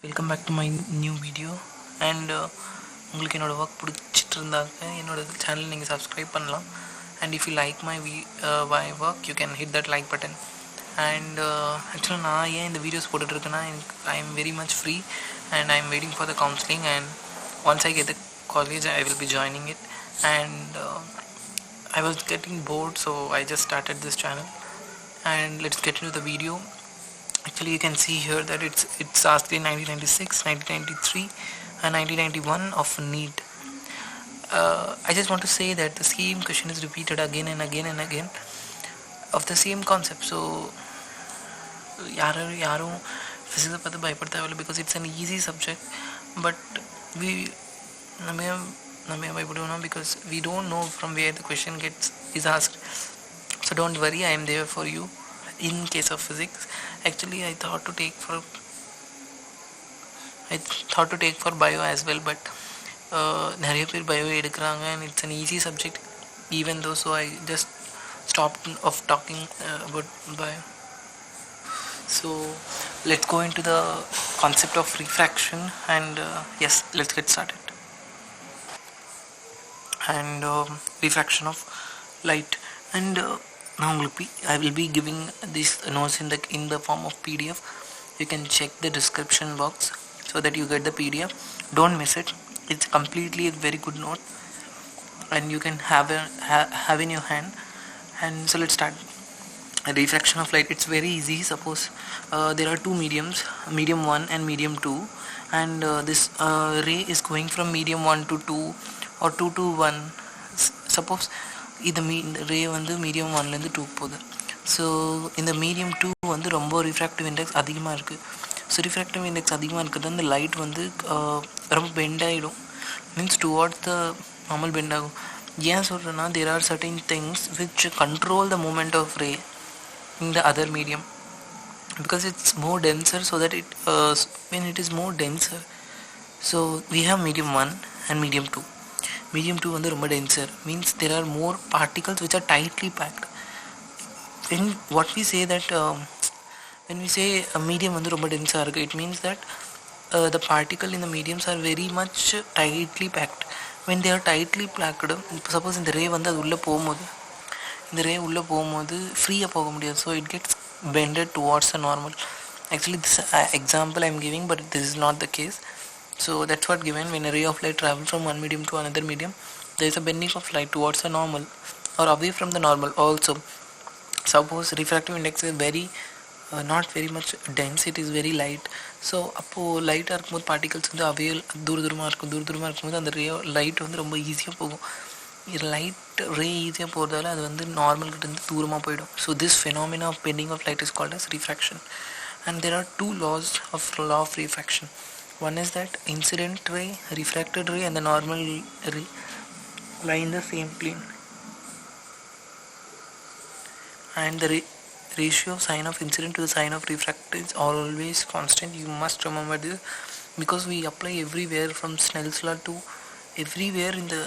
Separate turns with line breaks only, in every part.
Welcome back to my new video. And உங்களுக்கு என்னோட work பிடிச்சிட்டு இருந்தாக்க என்னோட சேனல் நீங்கள் சப்ஸ்கிரைப் பண்ணலாம். And if you like my work, you can hit that like button. And actually நான் ஏன் இந்த videos போட்டுட்ருக்கேன்னா I am very much free and I am waiting for the counseling, and once I get the college I will be joining it. And I was getting bored, so I just started this channel. And let's get into the video. Actually, you can see here that it's asked in 1996, 1993 and 1991 of NEET. I just want to say that the same question is repeated again and again and again of the same concept. So yarum physics pathu bayapadathavilla because it's an easy subject, but we namme bayapuduvona because we don't know from where the question is asked. So don't worry, I am there for you. In case of physics, actually I thought to take for bio as well, but நிறைய பேர் bio எடுக்கிறாங்க and it's an easy subject even though, so I just stopped of talking about bio. So let's go into the concept of refraction, and yes, let's get started. And refraction of light, and I will be giving these notes in the form of PDF. You can check the description box so that you get the PDF. Don't miss it. It's completely a very good note, and you can have in your hand. And so let's start. Refraction of light, it's very easy. Suppose there are two mediums, medium 1 and medium 2, and this ray is going from medium 1 to 2 or 2 to 1. Suppose இந்த ரே வந்து medium 1லேருந்து 2 போகுது. So இந்த medium 2 வந்து ரொம்ப refractive index அதிகமாக இருக்குது. So refractive index அதிகமாக இருக்கிறது அந்த லைட் வந்து ரொம்ப பெண்ட் ஆகிடும், means towards the normal bend ஆகும். ஏன் சொல்கிறேன்னா, there are certain things which control the movement of ray in the other medium because it's more denser, so that when it is more denser, so we have medium 1 and medium 2. medium 2 வந்து ரொம்ப denser, means there are more particles which are tightly packed. When we say a medium வந்து ரொம்ப denser இருக்கு, it means that the particle in the mediums are very much tightly packed. When they are tightly packed, suppose இந்த ரே வந்து அது உள்ளே போகும்போது ஃப்ரீயாக போக முடியாது, so it gets bended towards the normal. Actually this example I am giving, but this is not the case. So that's what given when a ray of light travels from one medium to another medium, there is a bending of light towards the normal or away from the normal also. Suppose refractive index is not very much dense, it is very light. So அப்போ லைட்டாக இருக்கும்போது particles வந்து அவே தூரமாக இருக்கும்போது அந்த light வந்து ரொம்ப ஈஸியாக போகும். லைட் ரே ஈஸியாக போகிறதால அது வந்து நார்மல் கிட்டேருந்து தூரமாக போயிடும். So this phenomena of bending of light is called as refraction. And there are two laws of law of refraction. One is that incident ray, refracted ray, and the normal ray lie in the same plane, and the ratio of sign of incident to the sign of refracted is always constant. You must remember this because we apply everywhere, from Snell's law to everywhere in the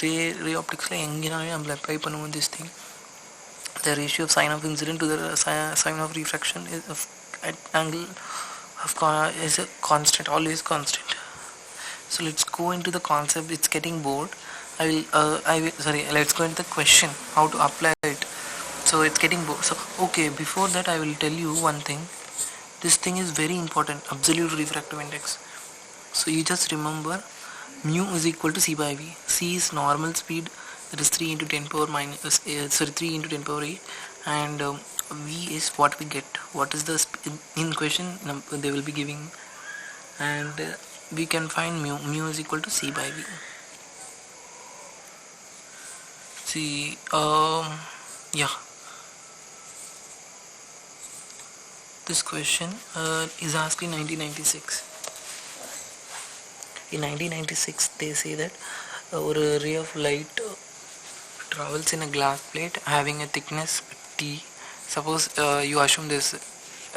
ray optics la enginalum we apply பண்ணுவோம் this thing. The ratio of sign of incident to the sign of refraction is at angle is a constant, always constant. So let's go into the concept. It's getting bored. Let's go into the question, how to apply it. So it's getting bored. So okay, before that I will tell you one thing. This thing is very important, absolute refractive index. So you just remember mu is equal to c by v. C is normal speed, that is 3 into 10 power 8, and v is what we get, what is the in question they will be giving, and we can find mu is equal to c by v. See, yeah, this question is asked in 1996. In 1996 they say that a ray of light travels in a glass plate having a thickness t. Suppose you assume this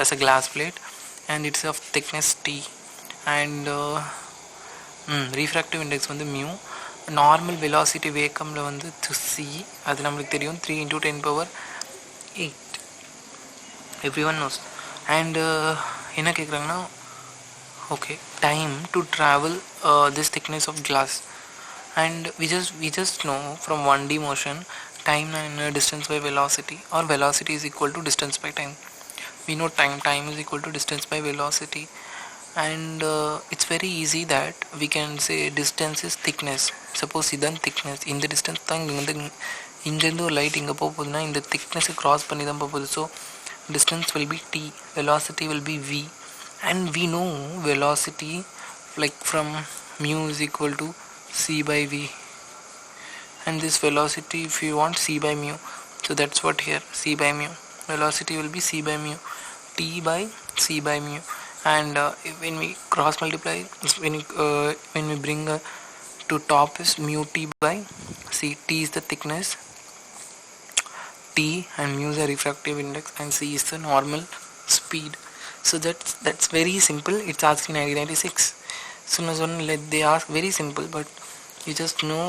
as a glass plate and it's of thickness t, and refractive index வந்து mu. Normal velocity வேகம்ல வந்து c, அது நமக்கு தெரியும், 3 into 10 power 8, everyone knows. And என்ன கேட்குறாங்கன்னா, Okay, time to travel this thickness of glass, and we just know from 1D motion time and distance by velocity, or velocity is equal to distance by time. We know time is equal to distance by velocity, and it's very easy that we can say distance is thickness. Suppose idan thickness, இந்த distance தான் இங்கேருந்து ஒரு light இங்கே போக போகுதுன்னா இந்த திக்னஸை cross பண்ணி தான் போக போகுது. So distance will be t, velocity will be v, and we know velocity like from mu is equal to c by v, and this velocity if you want c by mu, so that's what here c by mu, velocity will be c by mu, t by c by mu, and when we cross multiply, when we bring to top is mu t by c. T is the thickness, t and mu is the refractive index, and c is the normal speed. So that's very simple. It's asked in 1996. So they ask very simple, but you just know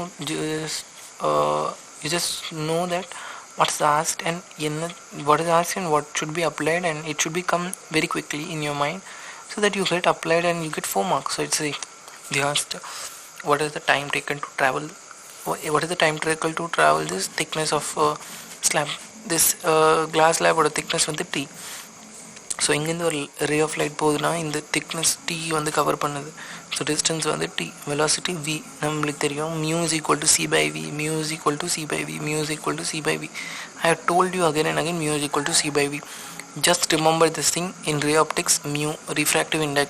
that what's asked and what is asked and what should be applied, and it should become very quickly in your mind, so that you get applied and you get 4 marks. So it's they asked what is the time taken to travel, what is the time taken to travel this thickness of slab, this glass slab or thickness வந்து t. So இங்கேருந்து ஒரு ரே of light போகுதுன்னா இந்த thickness t வந்து cover பண்ணுது. So distance வந்து t, velocity v நம்மளுக்கு தெரியும், mu is equal to c by v, mu is equal to c by v, mu is equal to c by v. I have told you again and again, mu is equal to c by v. Just remember this thing in ray optics. Mu refractive index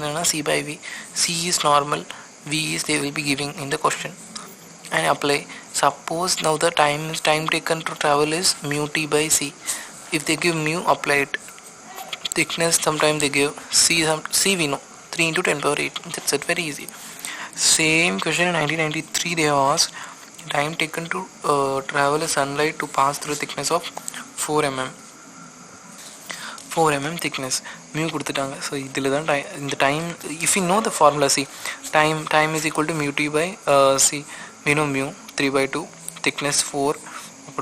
என்னன்னா c by v, c is normal, v is they will be giving in the question, and apply. Suppose now the time taken to travel is mu t by c. If they give mu, apply it. Thickness sometimes they give c we know 3 into 10 power 8. That's it, very easy. Same question in 1993 they asked time taken to travel a sunlight to pass through thickness of 4 mm thickness. mu கொடுத்துட்டாங்க. So இதில் தான் இந்த time, if you know the formula, see time is equal to mu t by c. we know mu 3 by 2, thickness 4,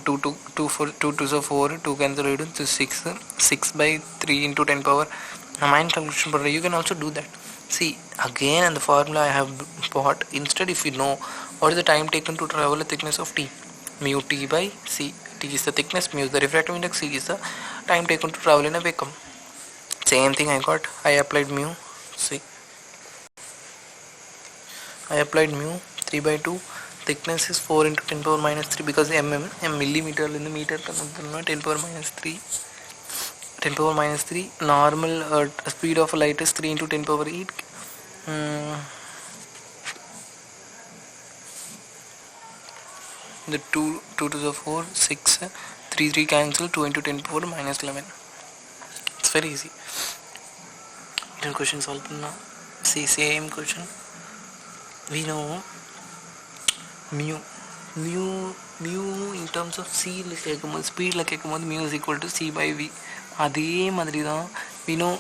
2 2 4, 2 cancel to 6 by 3 into 10 power. Mind calculation, but you can also do that. See again, and the formula I have bought. Instead, if you know what is the time taken to travel a thickness of t, mu t by c. T is the thickness, mu is the refractive index, c is the time taken to travel in a vacuum. Same thing I got. I applied mu. See, I applied mu 3 by 2. Thickness is 4 into 10 power minus 3, because m millimeter in the meter 10 power minus 3. 10 power minus 3. Normal speed of light is 3 into 10 power 8. The 2 to the 4, 6, 3 cancel, 2 into 10 power minus 11. It's very easy. This question solved now. See, same question. We know mu in terms of c கேட்கும்போது, ஸ்பீடில் கேட்கும்போது mu is equal to c by v. அதே மாதிரி தான் we know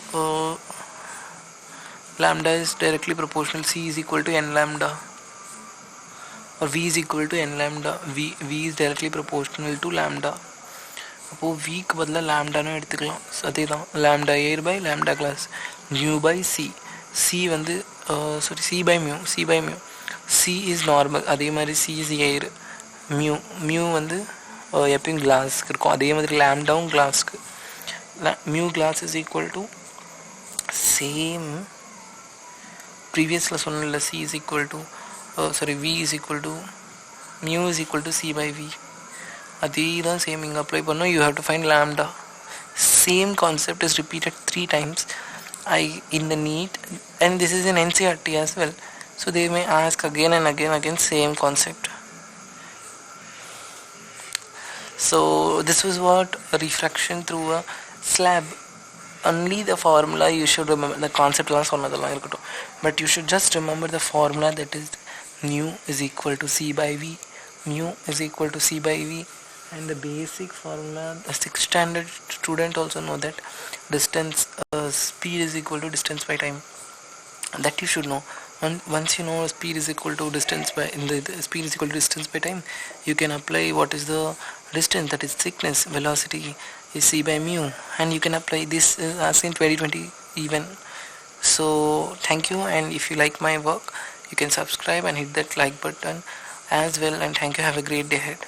lambda is directly proportional, c is equal to n lambda, or v is equal to n lambda. v is directly proportional to lambda. அப்போது vக்கு பதிலாக லாம்டான்னு எடுத்துக்கலாம். அதே தான் lambda air by lambda class, mu by c. c வந்து c by mu, c is normal, அதே மாதிரி c is air. mu வந்து எப்பயும் கிளாஸ்க்கு இருக்கும், அதே மாதிரி லாம்டாவும் கிளாஸ்க்கு. mu glass is equal to same previously சொன்னல, c is equal to v is equal to mu is equal to c by v. அதே தான் சேம் இங்கே அப்ளை பண்ணோம். you have to find lambda. Same concept is repeated 3 times in the NEET, and this is in NCERT as well. So they may ask again and again same concept. So this was what refraction through a slab. Only the formula you should remember. The concept la sonnadala irukattum, but you should just remember the formula, that is mu is equal to c by v. Mu is equal to c by v, and the basic formula, the 6th standard student also know that distance speed is equal to distance by time. That you should know. Once you know speed is equal to distance by speed is equal to distance by time, you can apply what is the distance, that is thickness. Velocity is c by mu, and you can apply this as in 2020 even. So thank you, and if you like my work, you can subscribe and hit that like button as well, and thank you. Have a great day ahead.